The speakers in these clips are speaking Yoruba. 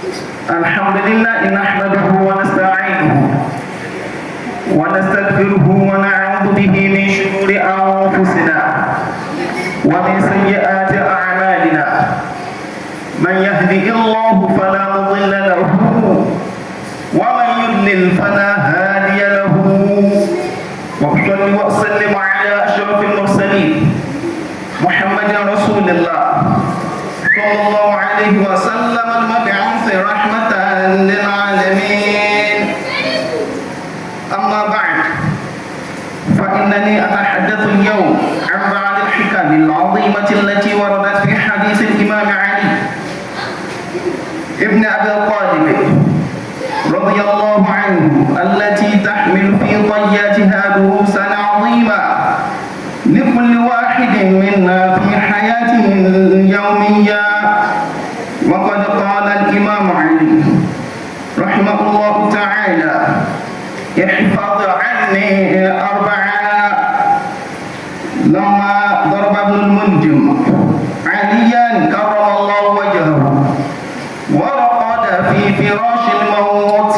الحمد لله نحمده ونستعينه ونستغفره ونعوذ به من شرور أنفسنا ومن سيئات أعمالنا من يهده الله فلا مضل له ومن يضلل فلا هادي له وأصلي وأسلم على أشرف المرسلين محمد رسول الله صلى الله عليه وسلم المبعوث رحمة للعالمين. أما بعد فإنني أتحدث اليوم عن بعض الحكم العظيمة التي وردت في حديث الإمام علي ابن أبي طالب رضي الله عنه التي تحمل في طياتها دروسا عظيمة لكل واحد منا في حياته اليومية. وقد قال الإمام علي رحمه الله تعالى: احفظ عني أربعة. لما ضرب ابن المنجم عليا كرم الله وجهه ورقد في فراش الموت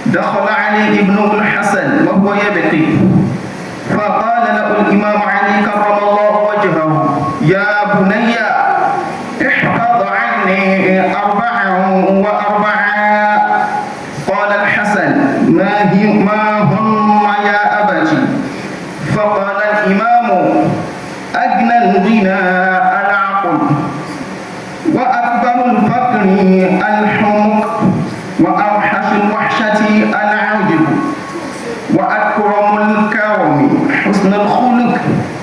دخل عليه ابنه الحسن وهو يبكي فقال له الإمام علي كرم الله وجهه: يا بني احفظ عني أربعا وأربعا. قال الحسن: ما هم يا أبتي؟ فقال الإمام: أغنى الغنى العقل، وأكبر الفقر الحمق، وأوحش الوحشة العجب، وأكرم الكرم حسن الخلق.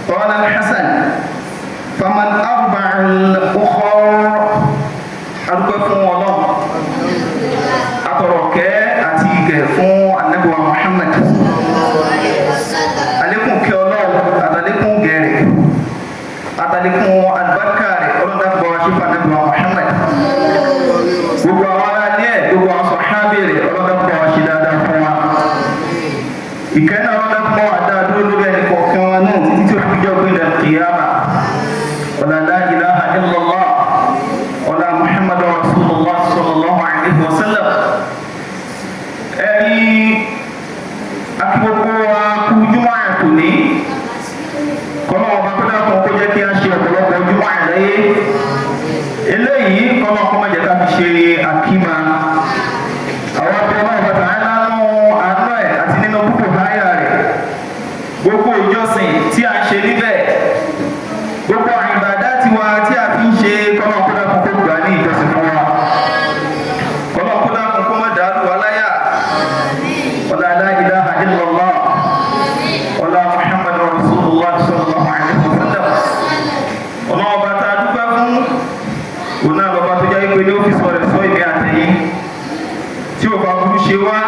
قال الحسن: فمن أربع الأخر؟ أرجو الله أترك أتيك فون النبي محمد عليكم كيولو أتليكم غيري أتليكم البركة أولا بواشف النبي محمد gbogbo àwọn aráàlú ẹ̀ gbogbo àwọn sọ̀hábì rẹ̀ ọlọ́dọ̀ pọ̀ ṣe dáadáa fún wa. ìkẹ́ náà ọlọ́dọ̀ pọ̀ àdáadúró lórí ẹnì kọ̀ọ̀kan wa náà títí tí ó fi jọ́ gbé kìyàmà. ولا لا إله إلا الله ولا محمد رسول الله صلى الله عليه وسلم. ẹ̀rí akíkókó wa kú jùmọ̀ àtòní kọ́nà ọba tó dákun kó jẹ́ kí a ṣe ọ̀pọ̀lọpọ̀ jùmọ̀ àlàyé eléyìí kọ́nà ọkọ̀ má jẹ́ ká fi ṣe àkímà àwọn abẹ́rẹ́ ọba tààlà nínú àánú ẹ̀ àti nínú púpọ̀ háyà rẹ̀ gbogbo ìjọsìn tí a ń ṣe níbẹ̀ gbogbo àìbàdá tiwa tí a fi ń ṣe kọ́nà kódà kó gbà ní ìjọsìn fún wa kọ́nà kódà kó má dàrú wa láyà. wala la ilaha illallah wala muhammadur rasulullah sallallahu alaihi wasallam. ọ̀nà ọba tá a dúpẹ́ fún òun náà lọ́ba tó jẹ́ pé ní ọ́fíìsì rẹ̀ sọ ìgbé àtẹ̀yìn tí ò bá burú ṣe wá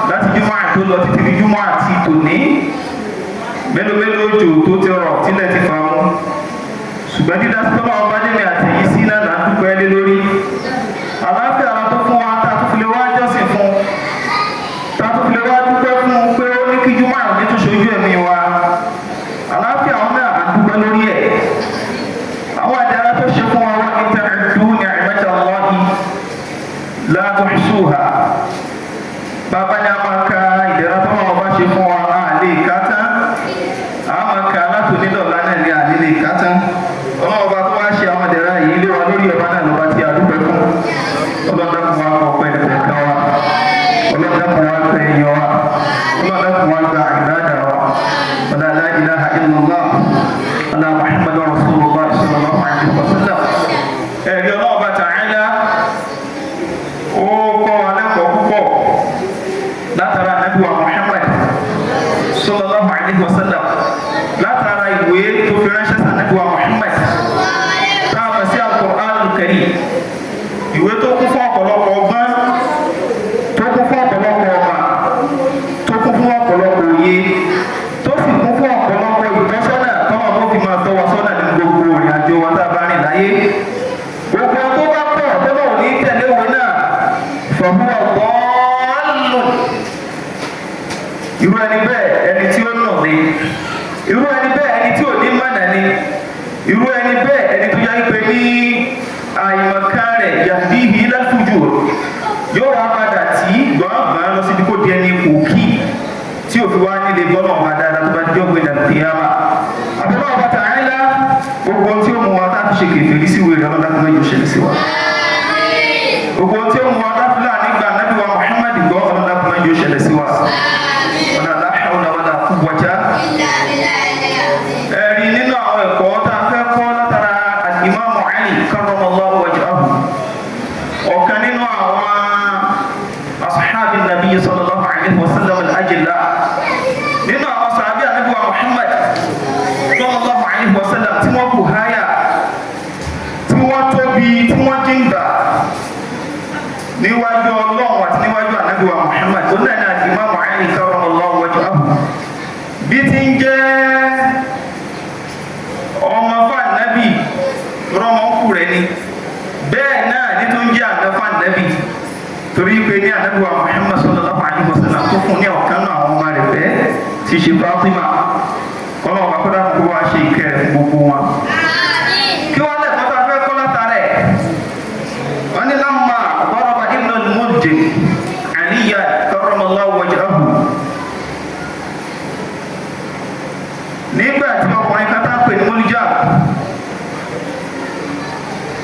láti júmọ́ àti tó lọ títí di júmọ́ àti tòní mélòó mélòó òjò tó ti rọ̀ tílẹ̀ ti fà mú ṣùgbọ́n dídá sí tọ́lá ọba jẹ́mi àtẹ̀yìn sí náà là ń dúpẹ́ lé lórí. àlàáfíà ara tó fún wa tá a tó fi lè wá jọ́sìn fún tá a tó fi lè wá dúpẹ́ fún pé ó ní kí júmọ́ àrùn tó ṣojú ẹ̀mí wa. àlàáfíà àwọn náà à ń dúpẹ́ lórí ẹ̀. àwọn àdára tó ṣe fún wa wá ní ta'uddu ni'matallahi la tuhsuha. bàbá ní a máa ka ìdẹ̀ra tó máa bá ṣe fún wa á lè ká tán. a máa ka látòní dọ̀lá náà ní àlè lè ká tán. ọlọ́ọ̀bá tó wá ṣe àwọn ìdẹ̀ra yìí lé wa lórí ọba náà lọ́ba tí a dúpẹ́ fún. ọlọ́dàkùn wa kọ̀ pẹ́ ẹ̀kọ́ wa. ọlọ́dàkùn wa pẹ́ ẹ̀yọ wa. ọlọ́dàkùn wa gba ìbádà wa. wala la ilaha illallah wala muhammadur rasulullah sallallahu alaihi wasallam. ẹ̀rí ọlọ́ọ̀bá ta'ala ó kọ́ wa lẹ́kọ̀ọ́ púpọ̀ látara Ànábì wa Muhammad sallallahu alaihi wasallam látara ìwé tó fi ránṣẹ́ sí Ànábì wa Muhammad táwọn sí Al-Qur'an Al-Karim ìwé tó kún fún ọ̀pọ̀lọpọ̀ ọgbọ́n tó kún fún ọ̀pọ̀lọpọ̀ ọgbà tó kún fún ọ̀pọ̀lọpọ̀ òye tó sì kún fún ọ̀pọ̀lọpọ̀ ìtọ́sọ́nà tọ́wọ́ tó fi máa tọ́ wa sọ́nà ní gbogbo ìrìn àjò wa tá a bá rìn láyé. gbogbo tó bá pọ̀ tó bá òní tẹ̀lé wọn náà fọ̀mú ọ̀gbọ́n irú ẹni bẹ́ẹ̀ ẹni tí ó nà ní irú ẹni bẹ́ẹ̀ ẹni tí ò ní mọ̀nà ní irú ẹni bẹ́ẹ̀ ẹni tó yá pé ní àìmọ̀ká rẹ̀ yahdihi ilal fujur yóò wá padà tí gbọ̀ngbọ̀n lọ síbi kó di ẹni òkì tí òfin wá nílé gbọ́nà ọba dáadáa tó bá jẹ́ ògbé dàgbéyàmà àbúrò ọba tààlà gbogbo tí ó mú wa tá a fi ṣe kèfèrí sí wèrè ọlọ́dà tó mẹ́jọ ṣẹlẹ̀ sí wa gbogbo tí ó mú wa tá a fi láàrin gba nábì wa Muhammad gbọ́ ọlọ́dà tó mẹ́jọ ṣẹlẹ̀ sí wa ọ̀nà aláhàwọ̀nà wàlà quwwata ẹ̀rí nínú àwọn ẹ̀kọ́ tá a fẹ́ kọ́ látara al-Imam Ali karramallahu wajhahu ọ̀kan nínú àwọn ashabi nabi sallallahu alaihi wasallam al-ajilla nínú àwọn sàhábì ànábì wa Muhammad sallallahu alaihi wasallam tí wọ́n kù háyà tí wọ́n tóbi tí wọ́n jìngbà níwájú Ọlọ́run àti níwájú ànábì wa Muhammad ó náà ní al-Imam Ali karramallahu wajhahu bí ti ń jẹ́ ọmọ fún ànábì rọmọkù rẹ̀ ni bẹ́ẹ̀ náà ní tó ń jẹ́ àgbẹ̀ fún ànábì torí pé ní ànábì wa Muhammad sallallahu alaihi wasallam tó fún ní ọ̀kan náà àwọn ọmọ rẹ̀ bẹ́ẹ̀ tí ṣe Fatima kọ́nà ọba kọ́dà kó wá ṣe ìkẹ́ rẹ̀ fún gbogbo wọn. kí wọ́n lè kọ́ta fẹ́ kọ́ látàrẹ̀ wọ́n ní lamma daraba ibn al-Muljim Aliya karramallahu wajhahu nígbà tí ọkùnrin kátà pè ní mọ́líjà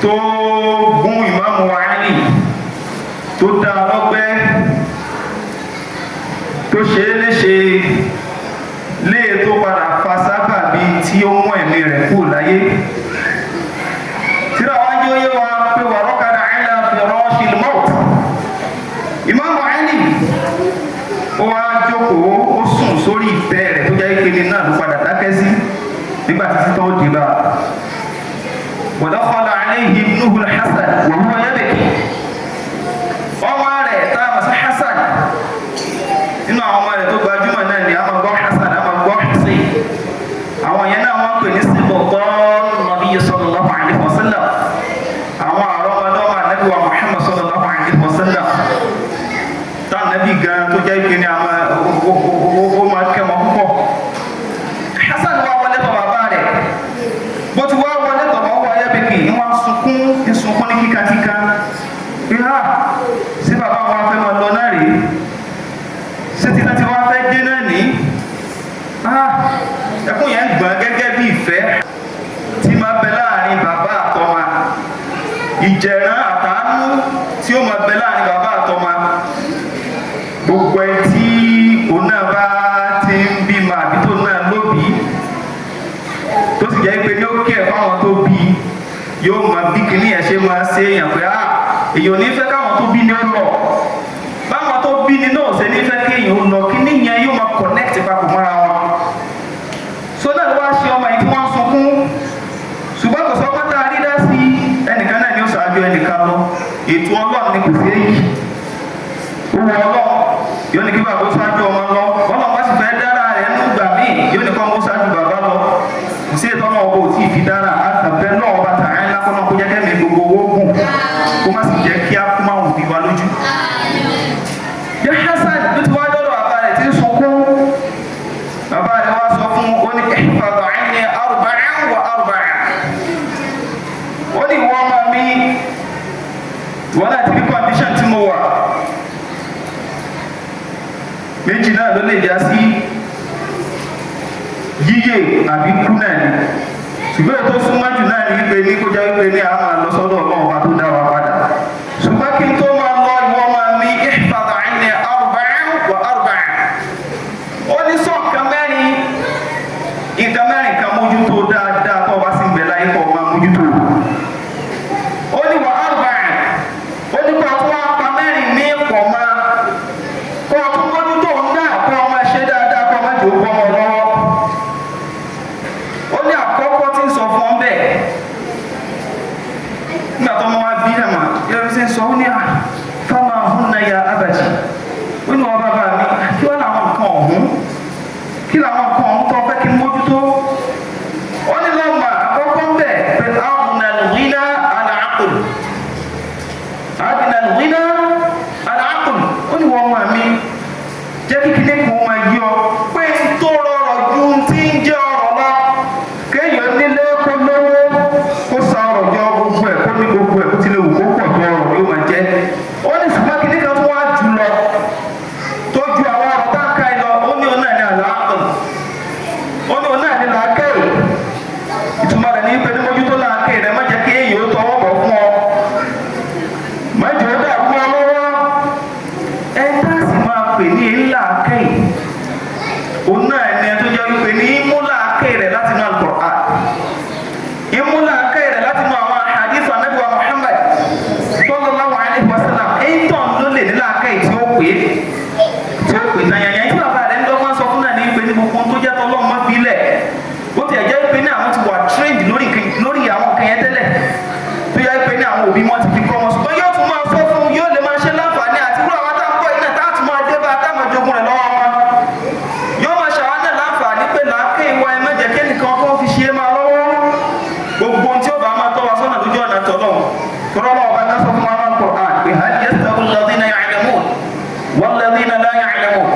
tó gún ìmáàmù Ali tó dá lọ́gbẹ́ tó ṣe é léṣe léè tó padà fa sábàbí tí ó mú ẹ̀mí rẹ̀ kú láyé tíra wájú yé wa pé wà rọ́kadà ala firashil maut ìmáàmù Ali ó wá jókòó ó sùn sórí ìtẹ́ rẹ̀ tó jẹ́ ìpele náà ló padà dákẹ́ sí nígbà tí títọ́ ó dì bá ودخل عليه ابنه الحسن وهو يبكي ọmọ rẹ̀ tá a mọ̀ sí Hasan nínú àwọn ọmọ rẹ̀ tó gbajúmọ̀ náà ni a máa gbọ́ Hasan a máa gbọ́ Hussein àwọn yẹn náà wọ́n pè ní síbọ̀tọ́ Nabi sallallahu alaihi wasallam àwọn àrọ́mọdọ́mọ Ànábì wa Muhammad sallallahu alaihi wasallam tá Ànábì gan tó jẹ́ ìpínlẹ̀ àwọn ó máa kẹ́mọ púpọ̀ Hasan wá wọlé bọ̀ bàbá rẹ̀ bó ti wá wọlé tọ̀ wọ́n wáyé bèkì ní wọ́n sunkún ní kíkatíka ìhà sí bàbá wọn fẹ́ máa lọ náà rí ṣé tí láti wá fẹ́ dé náà ní ẹkún yẹn gbọ́n gẹ́gẹ́ bí ìfẹ́ tí máa bẹ láàrin bàbá àtọmọ ìjẹ̀rán àtàánú tí ó máa bẹ láàrin bàbá àtọmọ gbogbo ẹ tí òun náà bá ti ń bímọ àbí tó náà lóbi tó sì jẹ́ pé ní ó kẹ́ ẹ̀ fáwọn tó bí yóò máa bí kíní ẹ̀ ṣe máa ṣe èèyàn pé èèyàn ní fẹ́ káwọn tó bí ní ó lọ báwọn tó bí ní náà ṣe ní fẹ́ kéèyàn ó lọ kíní yẹn yóò máa connect papọ̀ mọ́ra wọn so náà ló wá ṣe ọmọ yìí tí wọ́n sunkún ṣùgbọ́n kò sọ pátá dídá sí ẹnìkan náà ni ó ṣáájú ẹnìkan lọ ètò Ọlọ́run ni kò sí èyí ó wọ Ọlọ́run yóò ní kí bàbá ó ṣáájú ọmọ lọ Ọlọ́run bá sì fẹ́ dára rẹ̀ nígbà míì yóò ní kọ́ mọ́ ṣáájú bàbá lọ kò sí ètò ọlọ́wọ́ bó tí ì fi dára àtàbẹ́ náà ọba tààrà ńlá kọ́nà kó jẹ́ kẹ́mi gbogbo owó gùn kó má sì jẹ́ kí á kó má wù bí wa lójú. yẹ Hasan ló ti wá dọ́dọ̀ bàbá rẹ̀ tí ń sunkún bàbá rẹ̀ wá sọ fún ó ní ihfaz anni arba'an wa arba'an ó ní ìwọ ọmọ mi ìwọ náà ti rí condition tí mo wà méjì náà ló lè já sí yíyè àbí kú náà ni ṣùgbọ́n ètò súnmọ́ jù náà ní wípé ní kó jẹ́ wípé ní a máa lọ sọ́dọ̀ Ọlọ́run wa tó dá wa padà ṣùgbọ́n kí n tó máa lọ ìwọ máa mi ihfaz anni arba'an wa arba'an ó ní sọ nǹkan mẹ́rin kan mójútó dáadáa tó o bá sì ń bẹ láyé kó o máa mójútó ó ní wa arba'an ó ní kó o tún wá pa mẹ́rin ní pọ̀ máa kó o tún mójútó náà kó o máa ṣe dáadáa kó o máa jò ó bọ́ ọ lọ́wọ́. nígbà tó mọ́ wá bí ẹ̀mà yẹ́rù sí sọ ó ní fama hunna ya abati ó ní wọ́n bàbá mi kí wọ́n làwọn nǹkan ọ̀hún kí làwọn nǹkan ọ̀hún tó fẹ́ kí n mójútó ó ní lọ́mà àkọ́kọ́ ń bẹ̀ pé ààbùnà lùwínà àlàákùn ó ní wọ́n máa mi jẹ́ kí kíní kan máa yí ọ pé tó rọrọ̀ ju tí ń jẹ́ ọ̀rọ̀ lọ kéèyàn nílé kó lówó kó sa ọ̀rọ̀ jọ gbogbo ẹ̀ kó ní gbogbo ẹ̀ kó tilẹ̀ wù kó pọ̀ tó ọ̀rọ̀ yóò máa jẹ́ ó ní ṣùgbọ́n kíní kan yastawi alladhina ya'lamun walladhina la ya'lamun.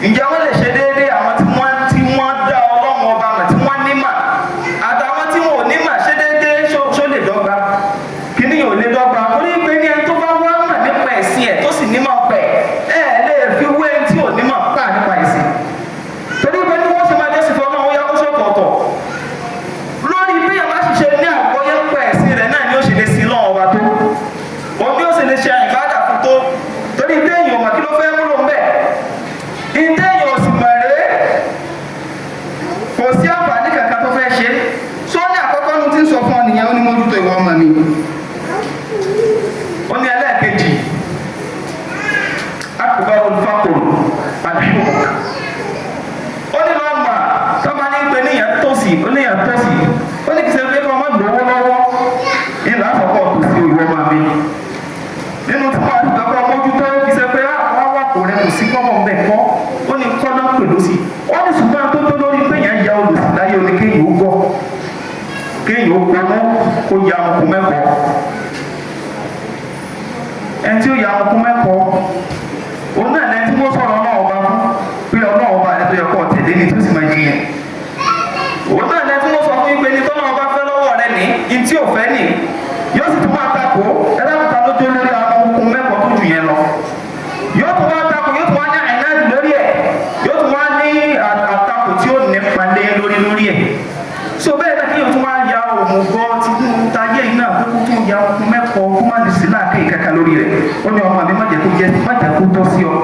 Ǹjẹ́ wọ́n lè ṣe déédéé àwọn tí wọ́n dá Ọlọ́run ọba mọ̀ tí wọ́n nímọ̀ àtàwọn tí wọn ò nímọ̀ ṣe déédéé ṣó lè dọ́gba? Kíní yóò lè dọ́gba. Orí pé ní ẹni tó bá wá mọ̀ nípa ẹ̀sìn ẹ̀ tó sì nímọ̀ pẹ̀ lè fi wé ẹni tí ò nímọ̀ pà nípa ẹ̀sìn. Torí pé ní wọ́n ṣe máa jẹ́sìn fún Ọlọ́run ó yá kó sọ̀tọ̀ọ̀tọ̀. Lórí bí yàrá ṣiṣẹ́ ní àgbọ́yé pẹ̀ ẹ̀sìn rẹ̀ náà ni ó ṣe lè sin lọ́wọ́ ọba tó. Òun bí ó sì lè ṣe ìbádà fún tó. Torí pé èèyàn mọ̀ kí ló fẹ́ múlò ń bẹ̀. Ìdé èèyàn ò sì mọ̀ rèé. Kò sí àǹfààní kankan tó fẹ́ ṣe. Sọ́ni àkọ́kọ́ nu ti ń sọ fún ọ nìyẹn ó ní mójútó ìwọ ọmọ mi. Ó ní ẹlẹ́ẹ̀kejì. Akbar al-faqr al-huq. Ó ní lọ́ọ́ mà tó bá ní pé níyàn tòsí ó níyàn tòsí. Ó ní kí sẹ́ pé kí wọ́n má lówó lọ́wọ́. Ìlà àkọ́kọ́ tòsí ìwọ ọmọ mi. Nínú tí wọ́n á ti dọ́kọ̀ mójútó kí sẹ́ pé wọ́n wà kò rẹ̀ kò sí kọ́mọ̀ ń bẹ̀ kọ́. Ó ní kọ́nà pẹ̀lú sí. Ó ní ṣùgbọ́n tó tó lórí pé yẹn ya olùsí láyé oní kéèyàn ó gbọ́. Kéèyàn ó gbọ́nú kó ya ọkùn mẹ́kọ̀ọ́. Ẹni tí ó ya ọkùn mẹ́kọ̀ọ́. Òun náà lẹ́ni tí wọ́n sọ̀rọ̀ náà ọba fún pé ọlọ́run ọba ẹni tó yẹ kọ́ tẹ̀lé ni tó sì máa jiyàn. Òun náà lẹ́ni tí wọ́n sọ fún yín pé ní tọ́lá ọba fẹ́ lọ́wọ́ rẹ ní ní tí ò fẹ́ nì yóò sì tún máa takò ẹlẹ́kùnta ló jó lórí àwọn okùn mẹ́kọ̀ọ́ tó jù yẹn lọ. Yóò tún wá takò yóò tún wá ní àìnáàdì lórí ẹ̀ yóò tún wá ní àtakò tí ó nípa lé lórí ẹ̀. So bẹ́ẹ̀ náà kí yóò tún wá ya òmùgọ̀ tí kún tayé iná kókó tún ya okùn mẹ́kọ̀ọ́ kó má lè sí láàké ìkàkà lórí rẹ̀. Ó ní ọmọ mi má jẹ́ kó tọ́ sí ọ.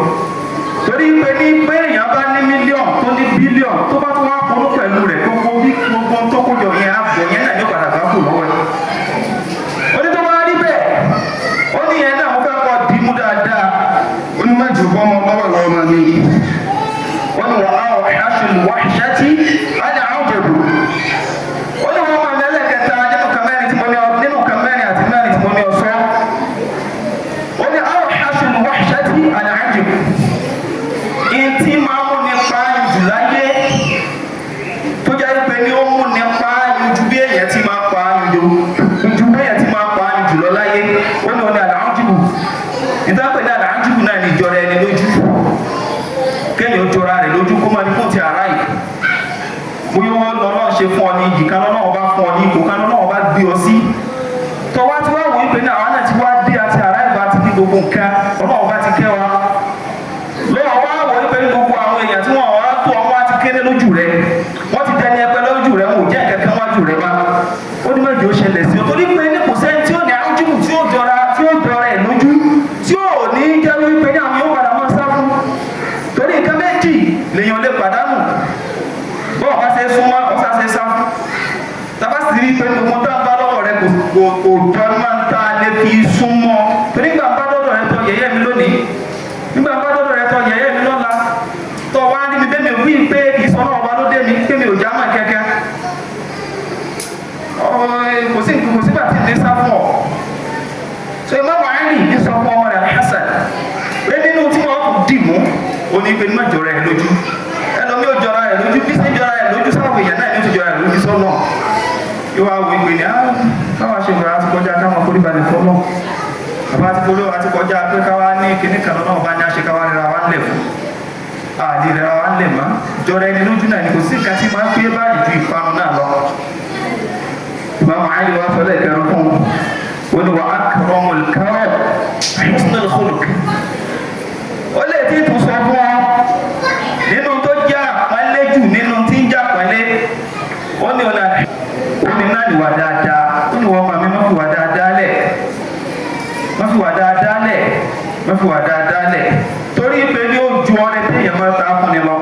Torí pé ní pé èèyàn bá ní mílíọ̀nù tó ní bílíọ̀nù tó bá tún wá ponú pẹ̀lú rẹ̀ gbogbo tó kójọ yẹn àbọ̀ yẹn náà ní padà bá kù lọ́wọ́ ẹ̀. Ó ní tó bá rí bẹ́ẹ̀ ó ní yẹn náà mo fẹ́ kọ́ dìímú dáadáa. Ó ní mẹ́jọ fún ọmọ lọ́wọ́ ìwọ ọmọ mi. Ó ní wọ́n á aṣọ ìwáṣẹ́tì á ní àwọn jẹ̀bù. Ó ní wọ́n máa lẹ́lẹ́kẹta nínú kàmẹ́rin àti mẹ́rin tí mo ní ọ̀sọ́. Ó ní àwọn aṣọ ìwáṣẹ́tì á ní àwọn jẹ̀bù. Ìtì máa mú nípa jù láyé tó jẹ́ pé ní ó mú nípa ju bí èèyàn ti máa pa ju bí èèyàn ti máa pa jù lọ láyé. Ó ní wọn ní àlàájúbù. Ìtàpẹ̀ ní àlàájúbù náà ní ìjọra ẹni lójú. Kéèyàn ó jọra rẹ̀ lójú kó máa ní kó ti ara yìí. Bóyá wọn lọ́nà ṣe fún ọ ní ìjì kan lọ́nà ọba fún ọ ní ipò kan lọ́nà ọba gbé ọ sí. Tọ́wá tí wàá wò ó pé ní àwọn náà ti wá dé àti ara ìbá ti ní gbogbo nǹkan ọlọ́run ọba ti kẹ́ wa. Lọ́wọ́ wá wò ó pé ní gbogbo àwọn èèyàn tí wọ́n wá tó ọmọ àti kéré lójú rẹ̀. Wọ́n ti dẹni ẹgbẹ́ lójú rẹ̀ wọn ò jẹ́ kẹ̀kẹ́ wájú rẹ̀ má. Ó ní méjì ó ṣẹlẹ̀ sí ọ. Torí pé ní kò sẹ́ni tí ó ní àrùjùmù tí ó jọra ẹ̀ lójú tí ó ní jẹ́ wípé ní àwọn yóò padà máa sá fún. Torí nǹkan méjì lèèyàn lè pàdánù. Bọ́ọ̀ bá ṣe súnmọ́ ọ̀sá ṣe sá fún. Tàbá sì rí pé gbogbo tá a bá lọ́wọ́ rẹ̀ kò jọ máa ń ta lè fi súnmọ́. Torí nígbà bá lọ́dọ̀ rẹ̀ tọ yẹ̀yẹ́ mi lónìí. Nígbà bá lọ́dọ̀ rẹ̀ tọ yẹ̀yẹ́ mi lọ́la. Tọ́ wá níbi bẹ́ẹ̀ mi wí pé ìsọ̀nà ọba ló dé mi pé mi ò já mọ́ kẹ́kẹ́. Kò sígbà tí ìdí sá fún ọ. So Imam Ali ní sọ fún ọmọ rẹ̀ Hasan. Pé nínú tí wọ́n dì mú, ó ní pé má jọra ẹ̀ lójú. Ẹlòmí ò jọra ẹ̀ lójú, bí sí jọra ẹ̀ lójú sáwọn èèyàn náà ní ó ti jọra ẹ̀ lójú sọ́nà. Yóò wá wo ìpè ní káwá ṣe ìgbà àti kọjá káwọn foríbalẹ̀ fọ́lọ́. Bàbá àti polówó àti kọjá pé káwá ní kíní kan lọ́nà ọba ní àṣẹ káwá rẹ̀ wá ń lẹ̀ fún. Àdì rẹ̀ wá ń lẹ̀ mọ́. Jọra ẹni lójú náà ni kò sí nǹkan tí máa ń pé báyìí ju ìpanu náà lọ. Imam Ali wá sọ lẹ́ẹ̀kẹ́rọ fún wọn ni wà á kọ̀rọ̀ ọmọ ìkárọ̀ husnul khuluq. Ó lè tí tún sọ fún ọ nínú tó jẹ́ àpálẹ́ jù nínú tí ń jà pálẹ́. Ó ní ọ̀nà náà ní wà dáadáa. Ó ní wọ́n màmí má fi wà dáadáa lẹ̀. Má fi wà dáadáa lẹ̀. Má fi wà dáadáa lẹ̀. Torí pé ní ó ju ọrẹ téèyàn máa ta fún ni lọ.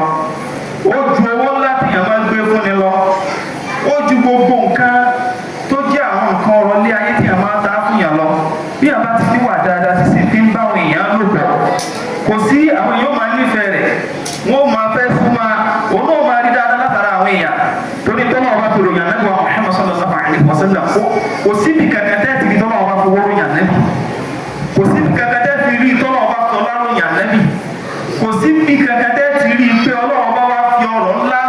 Ó ju owó ńlá téèyàn máa gbé fún ni lọ. Ó ju gbogbo nǹkan tó jẹ́ àwọn nǹkan ọ̀rọ̀ lé ayé téèyàn máa ta fún yàn lọ. Bí a bá ti fi wà dáadáa ti sì fi ń bá àwọn èèyàn lò pọ̀. Kò sí àwọn èèyàn máa nífẹ̀ẹ́ rẹ̀. Wọ́n máa fẹ́ súnmọ́ òun náà máa rí dáadáa látara àwọn èèyàn. Torí tọ́lá ọba fi ròyìn ànábì wa Muhammad sallallahu alaihi wasallam. Kò síbi kankan tẹ́ ti rí tọ́lá ọba fi wọ́n ròyìn ànábì. Kò síbi kankan tẹ́ ti rí tọ́lá ọba fi ọlá ròyìn ànábì. Kò síbi kankan tẹ́ ti rí pé ọlọ́run bá wá fi ọ̀rọ̀ ńlá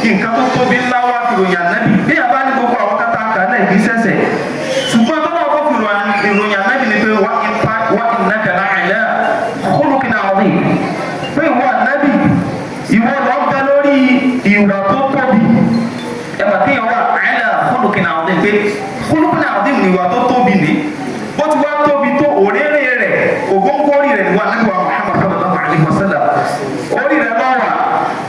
nǹkan tó tóbi ńlá wá fi ròyìn ànábì. Bí a bá ní gbogbo àwọn kátà náà ìdí sẹ́sẹ̀. Ṣùgbọ́n tọ́lá ọba fi ròyìn ànábì ni pé wá ìnáka pé kólópínà àdéhùn ni ìwà tó tóbi ní bó ti wá tóbi tó òréré rẹ̀ ògóńgórí rẹ̀ níwà níwà Muhammad sallallahu alaihi wasallam orí rẹ̀ lọ́wà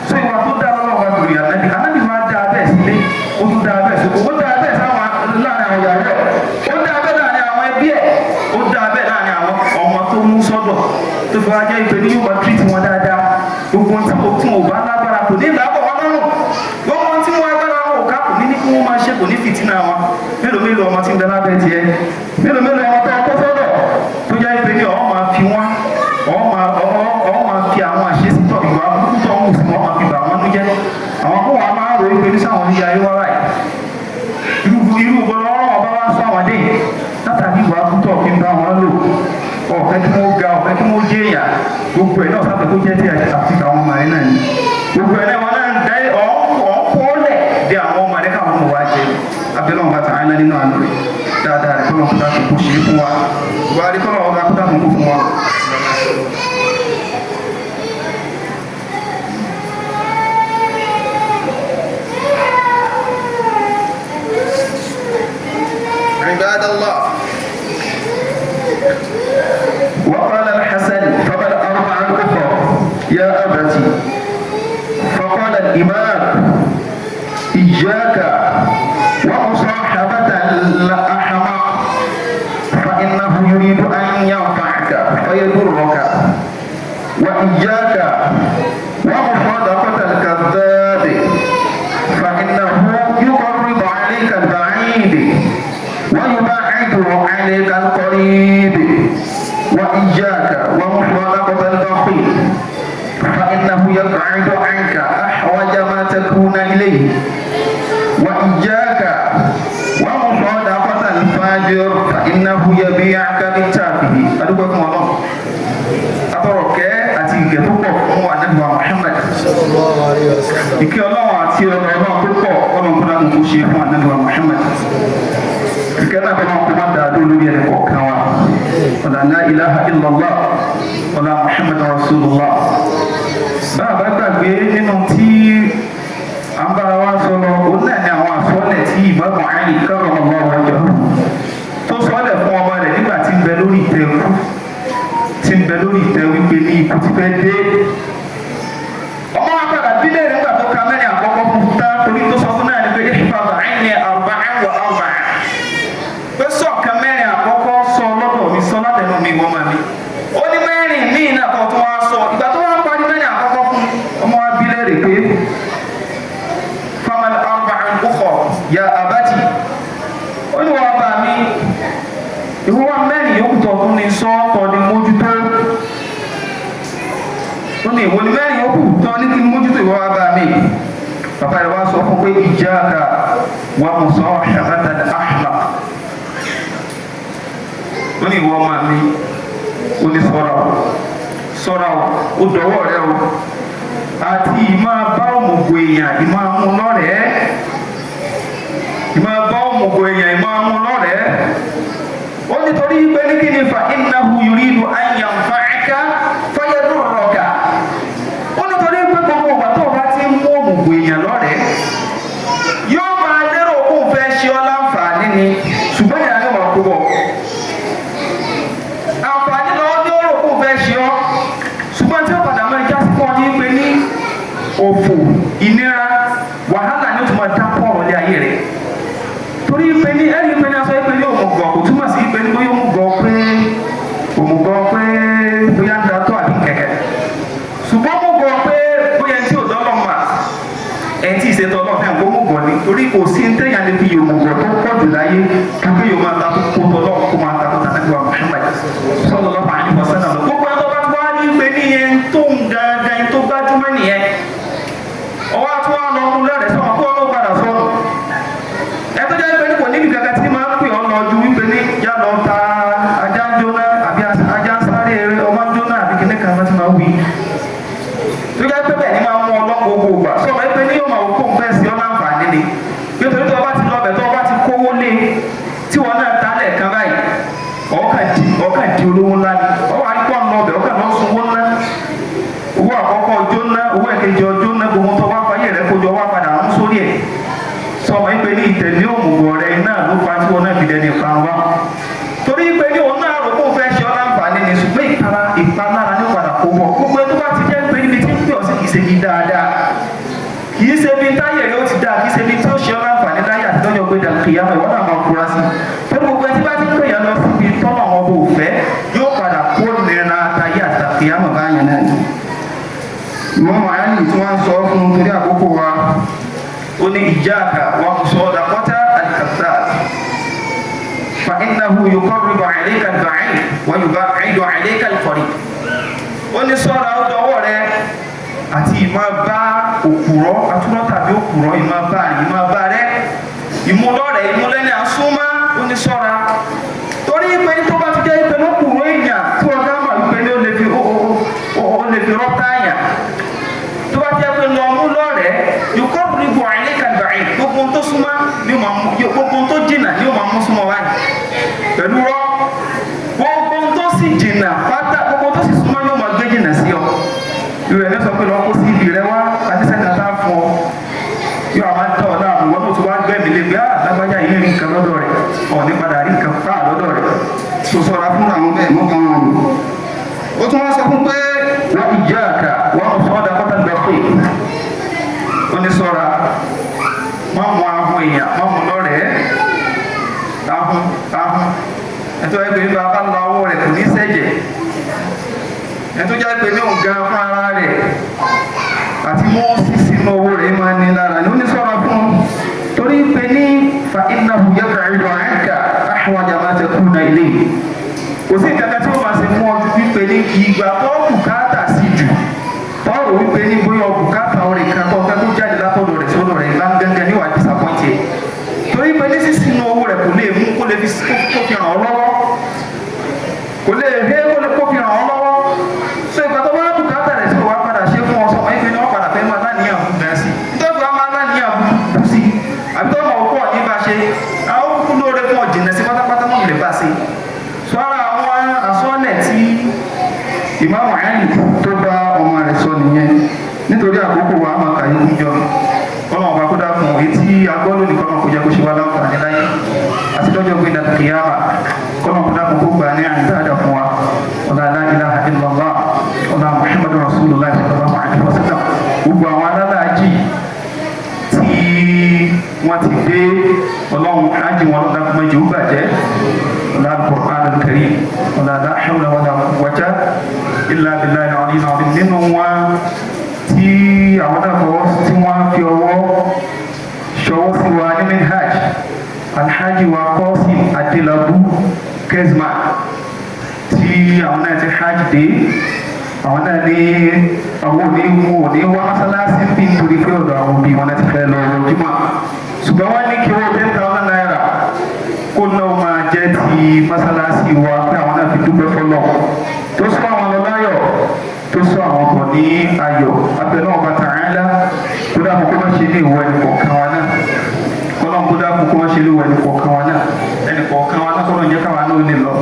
tó ìwà tó dá lọ́wọ́ lórí ànábì ànábì máa dá abẹ́ sílé ó tún dá abẹ́ sí ó dá abẹ́ sáwọn láàrin àwọn ìyàwó ó dá abẹ́ láàrin àwọn ẹbí ẹ̀ ó dá abẹ́ láàrin àwọn ọmọ tó mú sọ́dọ̀ tó fi wá jẹ́ ìpè ní yóò máa tírìtì wọn dáadáa gbogbo tí mo bá lágbára kò ní ìlàbọ̀ wọn lọ́rùn gbogbo tí wọ́n agbára wọn ò ká kò ní kí wọ́n máa ṣe kò ní fìtínà wọn mélòó ọmọ tí ń bẹ lábẹ́ tiẹ̀ mélòó ọmọ tó ọkọ sọ́dọ̀ tó jẹ́ ìpè ní ọ̀ máa fi wọ́n ọ̀ máa fi àwọn àṣesítọ̀ ìwà púpọ̀ ọ̀hún sí wọn máa fi bà wọ́n nú jẹ́ àwọn kó wàá máa rò ìpè ní sáwọn oníyà ayé wá báyìí irú gbọ́dọ̀ ọ̀rọ̀ ọba wá sọ àwọn dé látàrí ìwà púpọ̀ fi ń bá wọn lò ọ̀fẹ́ kí wọ́n ga ọ̀fẹ́ kí wọ́n jẹ́ èyà gbogbo ẹ̀ náà sáfẹ́ kó jẹ́ tí àti àwọn ọmọ rẹ̀ náà ni gbogbo ẹ̀ náà wọn náà ń dá ọ̀pọ̀lẹ̀ dé àwọn ọmọ rẹ̀ káwọn ọmọ wa jẹ abẹ́lẹ́ wọn bá ta ayé nínú àná rẹ̀ dáadáa rẹ̀ kọ́nà kúta tó kó ṣe é fún wa wà á rí kọ́nà ọba kúta tó kó fún wa. عباد الله وقال الحسن فما الأربعة الأخرى يا أبتي فقال الإمام إياك ومصاحبة الأحمق فإنه يريد أن ينفعك فيضرك وإياك ومصادقة الكذاب فإنه يقرب عليك البعيد ويبعد عليك القريب وإياك ومصادقة البخيل فإنه يبعد عنك أحوج ما تكون إليه وإياك ومصادقة الفاجر فإنه يبيعك بالتافه أدوكم الله أترك أتيك تقف هو النبي محمد صلى الله عليه وسلم إكي الله أتي الله تقف ومن كنا نمشي هو النبي محمد كنا كنا دادو لي كوا ولا لا إله إلا الله ولا محمد رسول الله bàbá gbàgbé nínú tí à ń bára wá sọ̀rọ̀ òun náà ni àwọn àsọ̀lẹ̀ tí ìbámu àyè kọ́rọ̀ ọmọ ọjọ́ tó sọ́lẹ̀ fún ọmọ rẹ̀ nígbà tí ń bẹ lórí ìtẹ́ wípé ní ikú ti fẹ́ dé ọmọ wa padà bílẹ̀ nígbà tó ka mẹ́rin àkọ́kọ́ fún ta torí tó sọ fún náà ni pé ìfàgbà àìní àrùbá pé sọ̀kan mẹ́rin àkọ́kọ́ sọ lọ́dọ̀ mi sọ látẹnu mi wọ́n máa mi ó ní mẹ́rin míì náà kan tó wá sọ ìgbà tó wá parí mẹ́rin àkọ́kọ́ fún ọmọ wa bílẹ̀ rè pé famal arba'an ukhra ya abati ó ní wọ́n bá mi ìwọ́n mẹ́rin yòókù tó tún ní sọ tọ́ ni mójútó ó ní ìwọ́n mẹ́rin yòókù tó ní kí mójútó ìwọ́n bá mi bàbá rẹ̀ wá sọ fún pé iyyaka wa musahhabata al-ahmaq ó ní ìwọ́n máa mi ó ní sọ́ra ó dọ̀wọ́ rẹ̀ o àti ìmáa bá òmùgọ̀ èèyàn ìmáa mú lọ́rẹ̀ẹ́ ó nítorí pé ní kí ni fa innahu yuridu an yanfa'aka fayadurruka ó nítorí pé gbogbo ìgbà tó bá ti mú òmùgọ̀ èèyàn lọ́rẹ̀ẹ́ yóò máa lérò kó fẹ́ ṣe ọ́ láǹfààní ni ṣùgbọ́n ìyá yóò máa kó bọ̀ àǹfààní lọ́wọ́ ní ọ̀rọ̀ kó fẹ́ ṣe ọ́ ṣùgbọ́n tí ó padà máa já sí fún ọ ní pé ní òfò ìnira wàhálà ni ó tún máa dá pọ̀ ọ̀rọ̀ lé ayé rẹ̀ torí pé ní ẹ̀rí pé ní aṣọ ìpè ní òmùgọ̀ kò túmọ̀ sí pé ní bóyá òmùgọ̀ pé bóyá ń da tó àbí kẹ̀kẹ́ ṣùgbọ́n òmùgọ̀ pé bóyá tí ò dọ́lọ́ mà ẹ̀ tí ìṣètò ọlọ́fẹ́ àgbo òmùgọ̀ ni torí kò sí ń tẹ̀yà lè fi òmùgọ̀ tó pọ̀ jù láyé kí yóò máa ta kó tọ́lọ́ kó máa ta kó ta nígbà Muhammad sallallahu alaihi wasallam gbogbo ẹ̀ tó bá wá ní pé ní yẹn tó ń gangan tó gbájúmọ́ nìyẹn ọwọ́ àti wọn lọ kú lẹ́rẹ̀ẹ́ sọ́wọ́n kó wọn padà sọ́nù ẹtọ́ jẹ́ pé ní kò níbi kankan tí máa ń pè ọ́ lọ ju wípé ní yá lọ ta ajá ń jóná àbí ajá ń sáré eré ọmọ ń jóná àbí kíní kan láti máa wí. tó jẹ́ pé bẹ́ẹ̀ ni máa ń mú ọlọ́pàá gbogbo ògbà sọ ma pé ní yóò máa wò kó nǹkan ẹ̀sìn ọ́ láǹfààní ni nítorí tó o bá ti lọ bẹ̀ tó o bá ti kówó lé tí wọn náà ta lẹ́ẹ̀kan báyìí ọ̀ọ́kà di olówó ńlá ni ọwọ́ àdìpọ̀ ń lọ bẹ̀ ọ̀kà lọ́ sunwó ńlá owó àkọ́kọ́ ọjọ́ ńlá owó ẹ̀kejì ọjọ́ ńlá gbogbo tó wá fayé rẹ̀ kójọ wá padà ń sórí ẹ̀ sọmọ ìpè ní ìtẹ̀lé òmùgọ̀ rẹ̀ náà ló fún un torí àkókò wa ó ní iyyaka wa musadaqata al-kazzab fa innahu yuqarribu 'alayka al-ba'id wa yub'idu 'alayka al-qarib. ó ní ṣọ́ra ó dọwọ́ rẹ àti ìmọ̀ bá òkúrọ̀ àtúrọ̀ tàbí òkúrọ̀ ìmọ̀ bá rẹ ìmúlọ́rẹ̀ ìmúlẹ́ni àsúnmọ́ ó ní ṣọ́ra torí pé tó bá ti jẹ́ ìpè lókùnrin èèyàn tí wọ́n dáhùn àwípé ní ó lè fi rọ́tà àyàn tó bá jẹ́ pé lọ́ọ́ mú lọ́rẹ̀ yòókọ́ ríbu àìlèkàgbàì gbogbo tó súnmọ́ gbogbo tó jìnnà ni ó máa mú súnmọ́ wáyé pẹ̀lú rọ́ gbogbo tó sì jìnnà pátá gbogbo tó sì súnmọ́ yóò máa gbé jìnnà sí ọ ìrẹ̀ ní sọ pé lọ́ọ́ kó sí ibi rẹ wá àti sẹ́ni àtà fún ọ yóò máa tọ̀ ọ́ láàmú wọ́n tó ti wá gbẹ́mí lé gbé lágbájá yìí rí nǹkan lọ́dọ̀ rẹ̀ ọ̀ ní padà rí nǹkan pa lọ́dọ̀ rẹ̀ tó sọ̀rọ̀ fún àwọn bẹ́ẹ̀ mọ́ kan wọn. ó tún wá sọ fún pé wọ́n iyyaka wọ́n mú sọ́dà kọ́tà lọ́pẹ́ ó ní sọ́ra wọ́n mú ahun èèyàn wọ́n mú lọ́rẹ̀ẹ́ ahun ẹ̀tọ́ ẹgbẹ́ nípa bá lọ ọwọ́ rẹ̀ kò ní sẹ́jẹ̀ ẹ̀tọ́ jẹ́ pé ní òun gan fún ara rẹ̀ àti mú sísí ní owó rẹ̀ máa ní lára ní ó ní sọ́ra fún torí pé ní fa innahu yab'idu 'anka ahwaja ma takuna ilayhi kò sí ìkàkà tí ó máa ṣe mú ọdún wípé ní ìgbà tó bùkátà sí jù tọ́rọ wípé ní bóyá bùkátà orin kan tó fẹ́ kó jáde látọ̀dọ̀ rẹ̀ sọ́dọ̀ rẹ̀ ńlá gángan níwà disappointed torí pé ní sísí ní owó rẹ̀ kò lè mú kó lè fi ràn ọ́ lọ́wọ́ kò lè hé kó fi ràn ọ́ lọ́wọ́ so ìgbà tó bá bùkátà rẹ̀ sí wàá padà ṣe fún ọ sọ wọ́n ìpè ní wọ́n padà fẹ́ máa láníyàn fún gan sí nítorí wọ́n máa láníyàn bú sí àbí tó mọ̀ òkú ọ̀ní bá ṣe àwọn kúkú lóore fún ọ̀jìnà sí pátápátá mọ̀ lè bá ṣe sọ ara àwọn àsọ́ọ̀lẹ̀ tí Imam Ali tó bá ọmọ rẹ̀ sọ nìyẹn nítorí àkókò wa máa kàyé kújọ kọ́nà ọba kó dákun èyí tí agbọ́ lónìí kọ́nà kó jẹ́ kó ṣe wá láǹfààní láyé àti lọ́jọ́ pé dàtí kìyàmà kọ́nà kó dákun kó gbà ní àìdáàdà fún wa ọ̀la la ilaha illallah ọ̀la Muhammadu Rasulullah sallallahu alaihi wasallam gbogbo àwọn alálàájì tí wọ́n ti dé ọlọ́run ájì wọn lọ́dà kó méjì ó bàjẹ́ ọ̀la al-Qur'an al-Karim ọ̀la la hawla wala quwwata illa billahi al-aliyyil azim nínú wọn tí àwọn dàpọ̀ tí wọ́n fi ọwọ́ ṣọwọ́ sí wa ní minhaj alhaji wa Qasim Adelabu Kezma tí àwọn náà ti hajj dé àwọn náà ní àwọn òní wá mọ́sálásí bí nítorí pé ọ̀dọ̀ àwọn òbí wọn láti fẹ́ lọ Jímọ̀ ṣùgbọ́n wọ́n ní kí wọ́n 10,000 naira kó náà máa jẹ́ ti mọ́sálásí wa pé àwọn náà fi dúpẹ́ fọlọ́ tó sọ àwọn lọ láyọ̀ tó sọ àwọn ọkọ̀ ní ayọ̀ abẹ́lẹ́ ọba Ta'ala kó dáàbò kó má ṣe ní ìwọ ẹnì kọ̀ọ̀kan wa náà kọ́lọ́n kó dáàbò kó má ṣe ní ìwọ ẹnì kọ̀ọ̀kan wa náà ẹnì kọ̀ọ̀kan wa náà kọ́lọ́n jẹ́ káwa náà lè lọ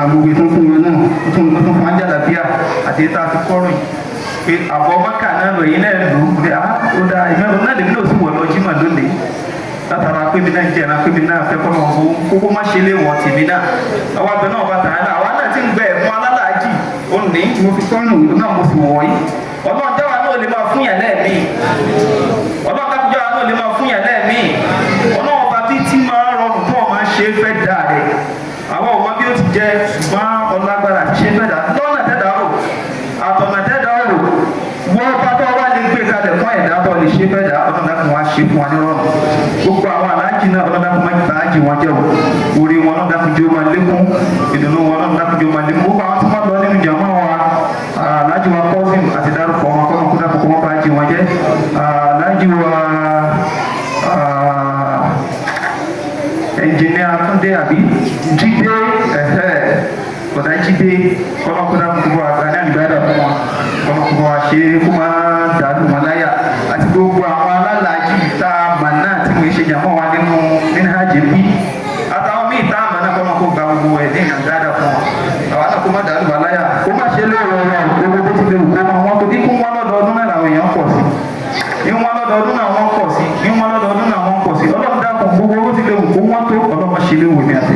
gbogbo tó ń fún wọn náà tó ń fún ajálàbíà àti ètò àti kọ́rùn pé àbọ̀ mọ́kà náà lọ yìí náà lù ú ó dáa ìmọ̀ náà lè náà sì wọ̀ lọ Jímọ̀ lónìí látara pé mi náà jẹ́ ẹ̀rọ pé mi náà fẹ́ kọ́lọ́n kó má ṣe lé wọ̀ tèmi náà àwọn abẹ náà bá Ta'ala àwa náà ti ń gbẹ ẹ̀fún alálàájì òní mo fi kọ́rùn ìlú náà mo sì wọ̀ yìí ọlọ́run jáwa náà lè máa fún yàn lẹ́ẹ̀mí ọlọ́run jáwa náà lè máa fún yàn lẹ́ẹ̀mí ọlọ́run ọba tí máa rọrùn tó ọ̀ máa ṣe fẹ́ dà rẹ̀ àwọn ọmọ bí ó ti jẹ ṣùgbọ́n ọlágbára àti ṣe fẹ́ dà lọ́nà tẹ́dà rò àtọ̀nà tẹ́dà rò wọ́n bá tó wá lè gbé kalẹ̀ fún ẹ̀dá tó lè ṣe fẹ́ dà ọlọ́dàkùn wá ṣe fún wa ní rọrùn gbogbo àwọn aláàjì náà ọlọ́dàkùn máa ń ta ájì wọn jẹ́ orí wọn ọlọ́dàkùn jẹ́ ó máa lékún ìdùnnú wọn ọlọ́dàkùn jẹ́ ó máa lékún gbogbo àwọn tí wọ́n lọ nínú jàmọ́ wa aláàjì wa Qasim àti dárúkọ wọn kọ́nà kó dàkùn kó wọ́n bá ájì wọn jẹ́ aláàjì wa ẹnjìnìá Túndé àbí Jídé ọ̀dà Jídé kọ́nàkúnà gbogbo àgbà ní àgbàdà fún wọn kọ́nàkúnà wa ṣe kó máa dàlú wọn láyà àti gbogbo àwọn alálàájì tá a mà náà tí mo ṣe jàmọ́ wa nínú minhaj bí àtàwọn míì tá a mà náà kọ́nàkó gba gbogbo ẹ̀ ní àgbàdà fún wọn àwọn náà kó má dàlú wọn láyà kó má ṣe lóore wọn gbogbo bó ti lè wù kó wọn tó kíkún wọn lọ́dọọdún náà làwọn èèyàn pọ̀ sí ìwọ̀n lọ́dọọdún náà wọ́n pọ̀ sí ìwọ̀n lọ́dọọdún náà wọ́n pọ̀ sí ọlọ́run dákun gbogbo owó ti lè wù kó wọ́n tó ọlọ́mọ ṣe lè wù mí àti